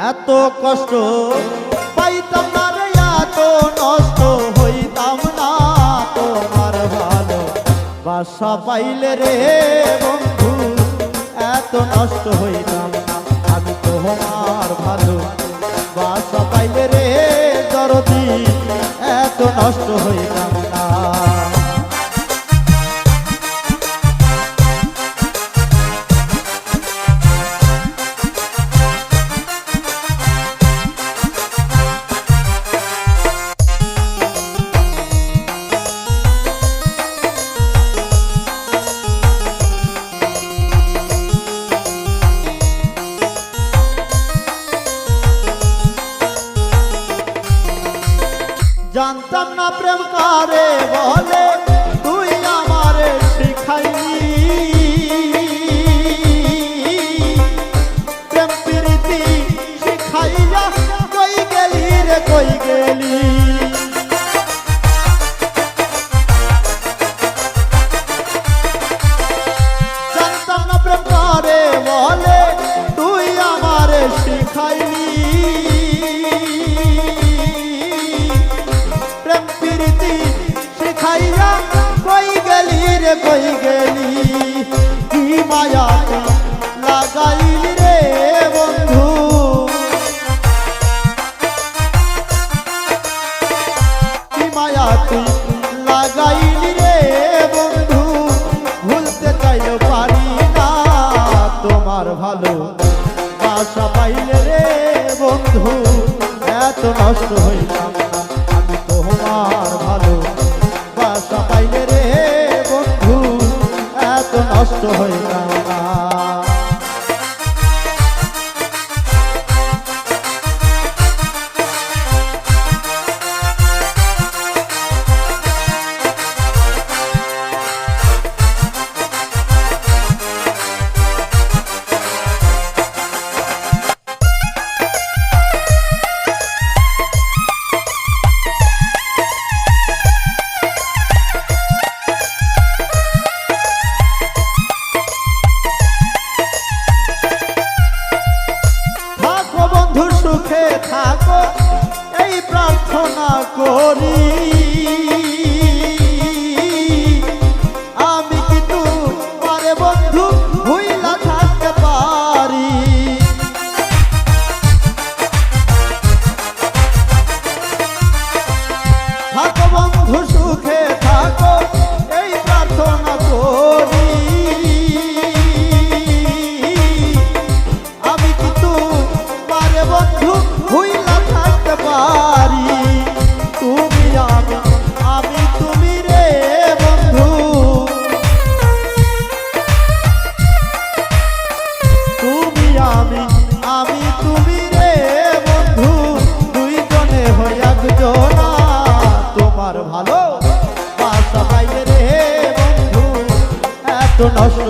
এত কষ্ট পাইতাম না রে, এত নষ্ট হইতাম না তোমার ভালো বাসা পাইলে রে বন্ধু, এত নষ্ট হইতাম না আমি তোমার ভালো বাসা পাইলে রে দরদি, এত নষ্ট হইতাম না। জানতাম না প্রেম কারে বলে, তুই আমারে শিখাইলি প্রেম প্রীতি শিখাইয়া কই গেলি রে কই গেলি। জানতাম না প্রেম কারে বলে, তুই আমারে শিখাইলি শিখাইয়া কই গেলি রে কই গেলি। কি মায়া লাগাইলি রে বন্ধু, কি মায়া তুই লাগাইলি রে বন্ধু, ভুলতে চাইলেও পারি না তোমার ভালো বাসা পাইলে রে বন্ধু, এত নষ্ট হইলাম না আমি তোমার ভালো বাসা পাইলে রে বন্ধু, এত নষ্ট হইলাম না। সুখে থাকো এই প্রার্থনা করি, আমি কি তোমার বন্ধু ভুইলা থাকতে পারি। থাকো বন্ধু সুখে থাকো এই প্রার্থনা করি, আমি কি তোমার বন্ধু ভুইলা থাকতে পারি। তুমি আমি তুমি রে বন্ধু, তুমি আমি তুমি রে বন্ধু, দুইজনে হই একজনা তোমার ভালো বাসা পাইলে রে বন্ধু, এত নষ্ট